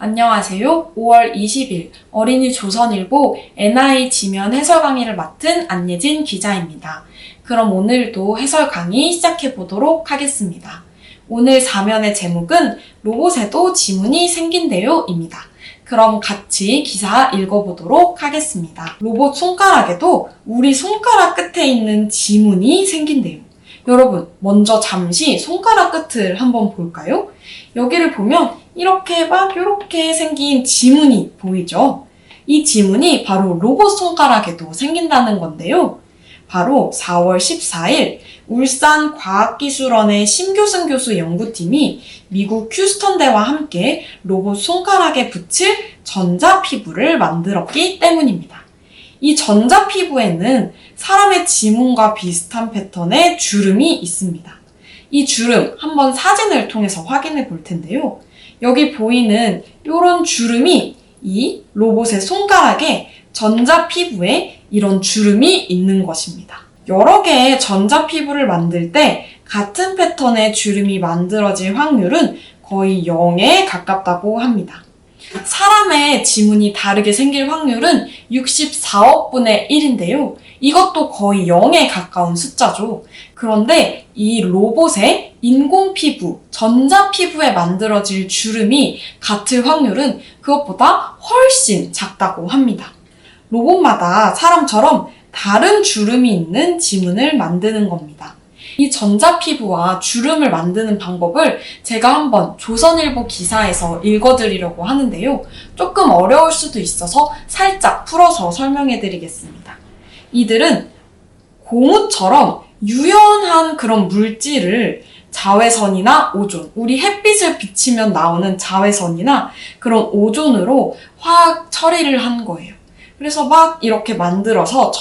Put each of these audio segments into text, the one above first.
안녕하세요. 5월 20일 어린이 조선일보 NI 지면 해설 강의를 맡은 안예진 기자입니다. 그럼 오늘도 해설 강의 시작해 보도록 하겠습니다. 오늘 4면의 제목은 로봇에도 지문이 생긴대요 입니다. 그럼 같이 기사 읽어보도록 하겠습니다. 로봇 손가락에도 우리 손가락 끝에 있는 지문이 생긴대요. 여러분, 먼저 잠시 손가락 끝을 한번 볼까요? 여기를 보면 이렇게 생긴 지문이 보이죠? 이 지문이 바로 로봇 손가락에도 생긴다는 건데요. 바로 4월 14일 울산과학기술원의 심교승 교수 연구팀이 미국 휴스턴대와 함께 로봇 손가락에 붙일 전자피부를 만들었기 때문입니다. 이 전자피부에는 사람의 지문과 비슷한 패턴의 주름이 있습니다. 이 주름 한번 사진을 통해서 확인해 볼 텐데요. 여기 보이는 이런 주름이 이 로봇의 손가락에 전자피부에 이런 주름이 있는 것입니다. 여러 개의 전자피부를 만들 때 같은 패턴의 주름이 만들어질 확률은 거의 0에 가깝다고 합니다. 사람의 지문이 다르게 생길 확률은 64억 분의 1인데요. 이것도 거의 0에 가까운 숫자죠. 그런데 이 로봇의 인공피부, 전자피부에 만들어질 주름이 같을 확률은 그것보다 훨씬 작다고 합니다. 로봇마다 사람처럼 다른 주름이 있는 지문을 만드는 겁니다. 이 전자피부와 주름을 만드는 방법을 제가 한번 조선일보 기사에서 읽어드리려고 하는데요. 조금 어려울 수도 있어서 살짝 풀어서 설명해드리겠습니다. 이들은 고무처럼 유연한 그런 물질을 자외선이나 오존, 우리 햇빛을 비치면 나오는 자외선이나 그런 오존으로 화학 처리를 한 거예요. 그래서 막 이렇게 만들어서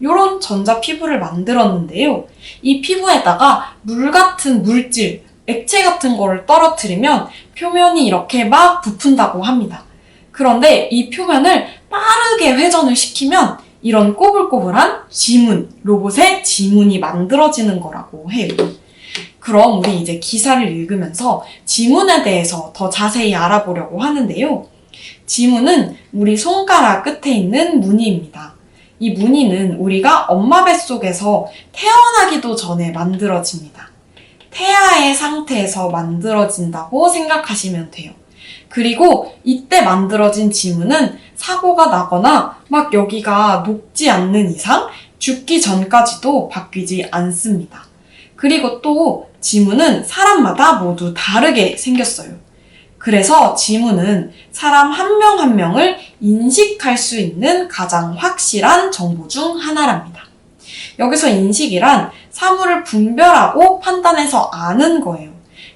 이런 전자피부를 만들었는데요. 이 피부에다가 물 같은 물질, 액체 같은 거를 떨어뜨리면 표면이 이렇게 막 부푼다고 합니다. 그런데 이 표면을 빠르게 회전을 시키면 이런 꼬불꼬불한 지문, 로봇의 지문이 만들어지는 거라고 해요. 그럼 우리 이제 기사를 읽으면서 지문에 대해서 더 자세히 알아보려고 하는데요. 지문은 우리 손가락 끝에 있는 무늬입니다. 이 무늬는 우리가 엄마 뱃속에서 태어나기도 전에 만들어집니다. 태아의 상태에서 만들어진다고 생각하시면 돼요. 그리고 이때 만들어진 지문은 사고가 나거나 막 여기가 녹지 않는 이상 죽기 전까지도 바뀌지 않습니다. 그리고 또 지문은 사람마다 모두 다르게 생겼어요. 그래서 지문은 사람 한 명 한 명을 인식할 수 있는 가장 확실한 정보 중 하나랍니다. 여기서 인식이란 사물을 분별하고 판단해서 아는 거예요.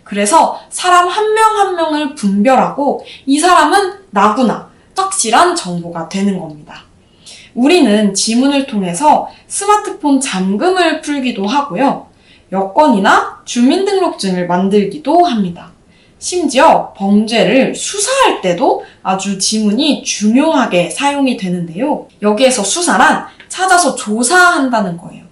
그래서 사람 한 명 한 명을 분별하고 이 사람은 나구나 확실한 정보가 되는 겁니다. 우리는 지문을 통해서 스마트폰 잠금을 풀기도 하고요. 여권이나 주민등록증을 만들기도 합니다. 심지어 범죄를 수사할 때도 아주 지문이 중요하게 사용이 되는데요. 여기에서 수사란 찾아서 조사한다는 거예요.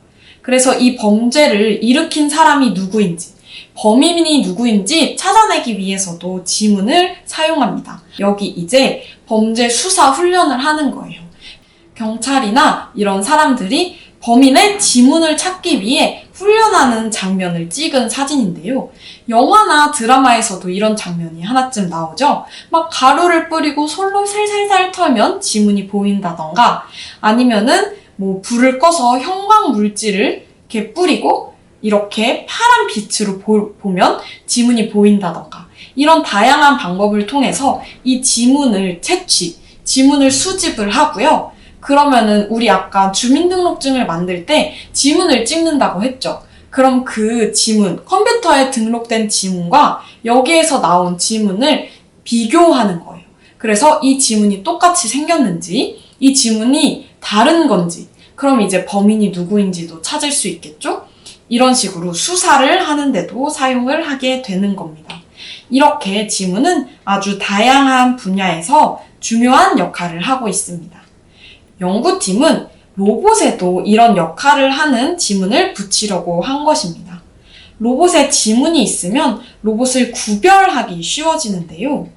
그래서 이 범죄를 일으킨 사람이 누구인지, 범인이 누구인지 찾아내기 위해서도 지문을 사용합니다. 여기 이제 범죄 수사 훈련을 하는 거예요. 경찰이나 이런 사람들이 범인의 지문을 찾기 위해 훈련하는 장면을 찍은 사진인데요. 영화나 드라마에서도 이런 장면이 하나쯤 나오죠. 막 가루를 뿌리고 솔로 살살살 털면 지문이 보인다던가 아니면은 불을 꺼서 형광 물질을 이렇게 뿌리고 이렇게 파란 빛으로 보면 지문이 보인다던가 이런 다양한 방법을 통해서 이 지문을 지문을 수집을 하고요. 그러면은 우리 아까 주민등록증을 만들 때 지문을 찍는다고 했죠. 그럼 그 지문, 컴퓨터에 등록된 지문과 여기에서 나온 지문을 비교하는 거예요. 그래서 이 지문이 똑같이 생겼는지, 이 지문이 다른 건지, 그럼 이제 범인이 누구인지도 찾을 수 있겠죠? 이런 식으로 수사를 하는데도 사용을 하게 되는 겁니다. 이렇게 지문은 아주 다양한 분야에서 중요한 역할을 하고 있습니다. 연구팀은 로봇에도 이런 역할을 하는 지문을 붙이려고 한 것입니다. 로봇에 지문이 있으면 로봇을 구별하기 쉬워지는데요.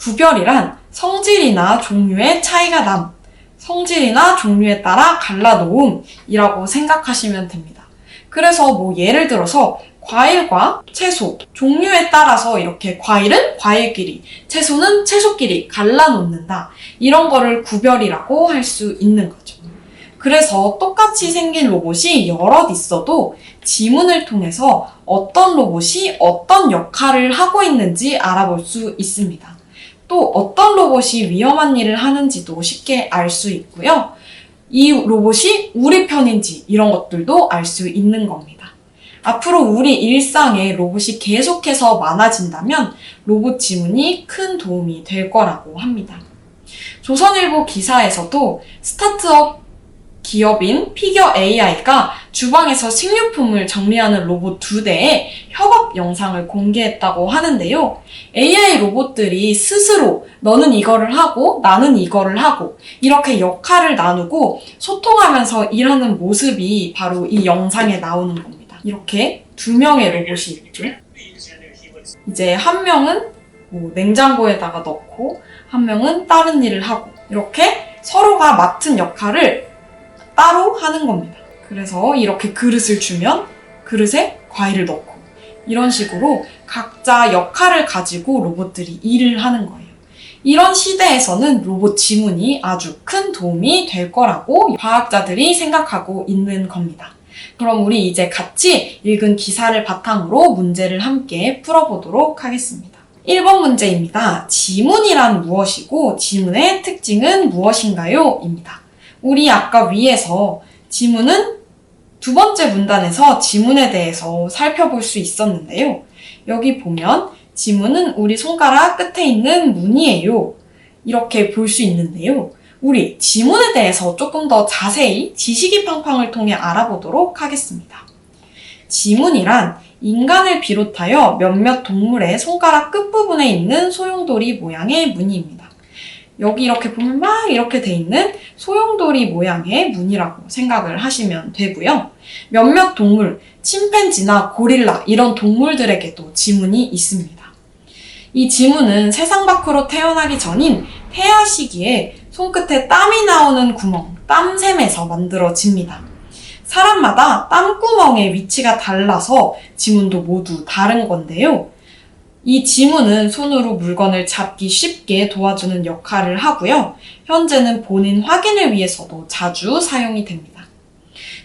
구별이란 성질이나 종류의 차이가 남, 성질이나 종류에 따라 갈라놓음이라고 생각하시면 됩니다. 그래서 뭐 예를 들어서 과일과 채소, 종류에 따라서 이렇게 과일은 과일끼리, 채소는 채소끼리 갈라놓는다. 이런 거를 구별이라고 할 수 있는 거죠. 그래서 똑같이 생긴 로봇이 여럿 있어도 지문을 통해서 어떤 로봇이 어떤 역할을 하고 있는지 알아볼 수 있습니다. 또 어떤 로봇이 위험한 일을 하는지도 쉽게 알 수 있고요. 이 로봇이 우리 편인지 이런 것들도 알 수 있는 겁니다. 앞으로 우리 일상에 로봇이 계속해서 많아진다면 로봇 지문이 큰 도움이 될 거라고 합니다. 조선일보 기사에서도 스타트업 기업인 피겨 AI가 주방에서 식료품을 정리하는 로봇 2대의 협업 영상을 공개했다고 하는데요. AI 로봇들이 스스로 너는 이거를 하고 나는 이거를 하고 이렇게 역할을 나누고 소통하면서 일하는 모습이 바로 이 영상에 나오는 겁니다. 이렇게 2명의 로봇이 있죠. 이제 한 명은 냉장고에다가 넣고 한 명은 다른 일을 하고 이렇게 서로가 맡은 역할을 따로 하는 겁니다. 그래서 이렇게 그릇을 주면 그릇에 과일을 넣고 이런 식으로 각자 역할을 가지고 로봇들이 일을 하는 거예요. 이런 시대에서는 로봇 지문이 아주 큰 도움이 될 거라고 과학자들이 생각하고 있는 겁니다. 그럼 우리 이제 같이 읽은 기사를 바탕으로 문제를 함께 풀어보도록 하겠습니다. 1번 문제입니다. 지문이란 무엇이고 지문의 특징은 무엇인가요? 입니다. 우리 아까 위에서 지문은 2번째 문단에서 지문에 대해서 살펴볼 수 있었는데요. 여기 보면 지문은 우리 손가락 끝에 있는 문이에요. 이렇게 볼 수 있는데요. 우리 지문에 대해서 조금 더 자세히 지식이 팡팡을 통해 알아보도록 하겠습니다. 지문이란 인간을 비롯하여 몇몇 동물의 손가락 끝부분에 있는 소용돌이 모양의 무늬입니다. 여기 이렇게 보면 막 이렇게 돼 있는 소용돌이 모양의 무늬라고 생각을 하시면 되고요. 몇몇 동물, 침팬지나 고릴라 이런 동물들에게도 지문이 있습니다. 이 지문은 세상 밖으로 태어나기 전인 태아 시기에 손끝에 땀이 나오는 구멍, 땀샘에서 만들어집니다. 사람마다 땀구멍의 위치가 달라서 지문도 모두 다른 건데요. 이 지문은 손으로 물건을 잡기 쉽게 도와주는 역할을 하고요. 현재는 본인 확인을 위해서도 자주 사용이 됩니다.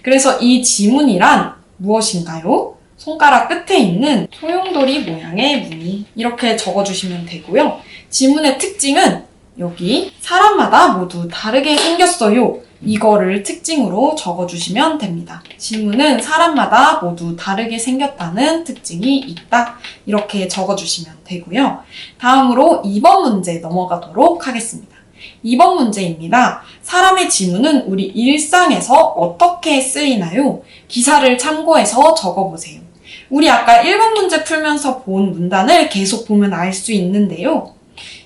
그래서 이 지문이란 무엇인가요? 손가락 끝에 있는 소용돌이 모양의 무늬 이렇게 적어주시면 되고요. 지문의 특징은 여기 사람마다 모두 다르게 생겼어요. 이거를 특징으로 적어주시면 됩니다. 지문은 사람마다 모두 다르게 생겼다는 특징이 있다. 이렇게 적어주시면 되고요. 다음으로 2번 문제 넘어가도록 하겠습니다. 2번 문제입니다. 사람의 지문은 우리 일상에서 어떻게 쓰이나요? 기사를 참고해서 적어보세요. 우리 아까 1번 문제 풀면서 본 문단을 계속 보면 알 수 있는데요.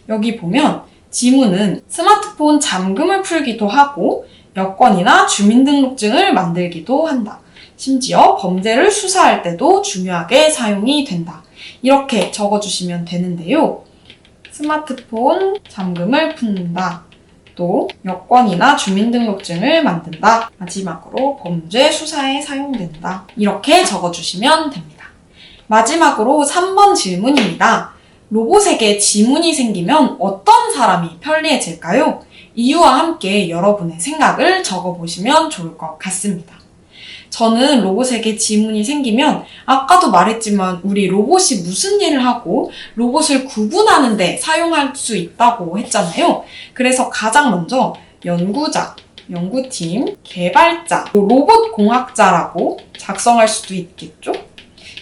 여기 보면 지문은 스마트폰 잠금을 풀기도 하고 여권이나 주민등록증을 만들기도 한다. 심지어 범죄를 수사할 때도 중요하게 사용이 된다. 이렇게 적어주시면 되는데요. 스마트폰 잠금을 푼다. 또 여권이나 주민등록증을 만든다. 마지막으로 범죄 수사에 사용된다. 이렇게 적어주시면 됩니다. 마지막으로 3번 질문입니다. 로봇에게 지문이 생기면 어떤 사람이 편리해질까요? 이유와 함께 여러분의 생각을 적어보시면 좋을 것 같습니다. 저는 로봇에게 지문이 생기면 아까도 말했지만 우리 로봇이 무슨 일을 하고 로봇을 구분하는 데 사용할 수 있다고 했잖아요. 그래서 가장 먼저 연구자, 연구팀, 개발자, 로봇 공학자라고 작성할 수도 있겠죠?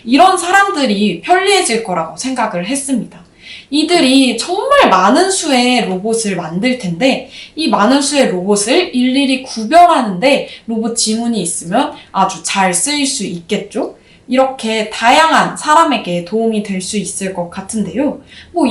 이런 사람들이 편리해질 거라고 생각을 했습니다. 이들이 정말 많은 수의 로봇을 만들 텐데 이 많은 수의 로봇을 일일이 구별하는데 로봇 지문이 있으면 아주 잘 쓰일 수 있겠죠? 이렇게 다양한 사람에게 도움이 될 수 있을 것 같은데요.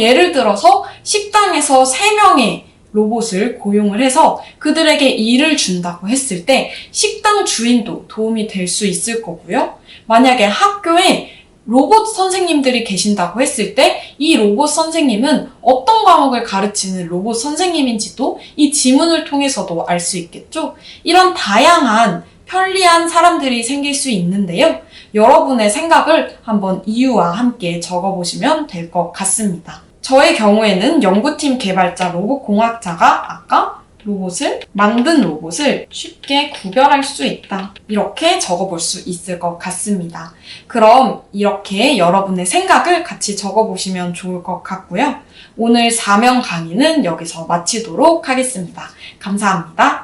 예를 들어서 식당에서 3명의 로봇을 고용을 해서 그들에게 일을 준다고 했을 때 식당 주인도 도움이 될 수 있을 거고요. 만약에 학교에 로봇 선생님들이 계신다고 했을 때 이 로봇 선생님은 어떤 과목을 가르치는 로봇 선생님인지도 이 지문을 통해서도 알 수 있겠죠? 이런 다양한 편리한 사람들이 생길 수 있는데요. 여러분의 생각을 한번 이유와 함께 적어보시면 될 것 같습니다. 저의 경우에는 연구팀 개발자 로봇공학자가 아까 만든 로봇을 쉽게 구별할 수 있다. 이렇게 적어볼 수 있을 것 같습니다. 그럼 이렇게 여러분의 생각을 같이 적어보시면 좋을 것 같고요. 오늘 4명 강의는 여기서 마치도록 하겠습니다. 감사합니다.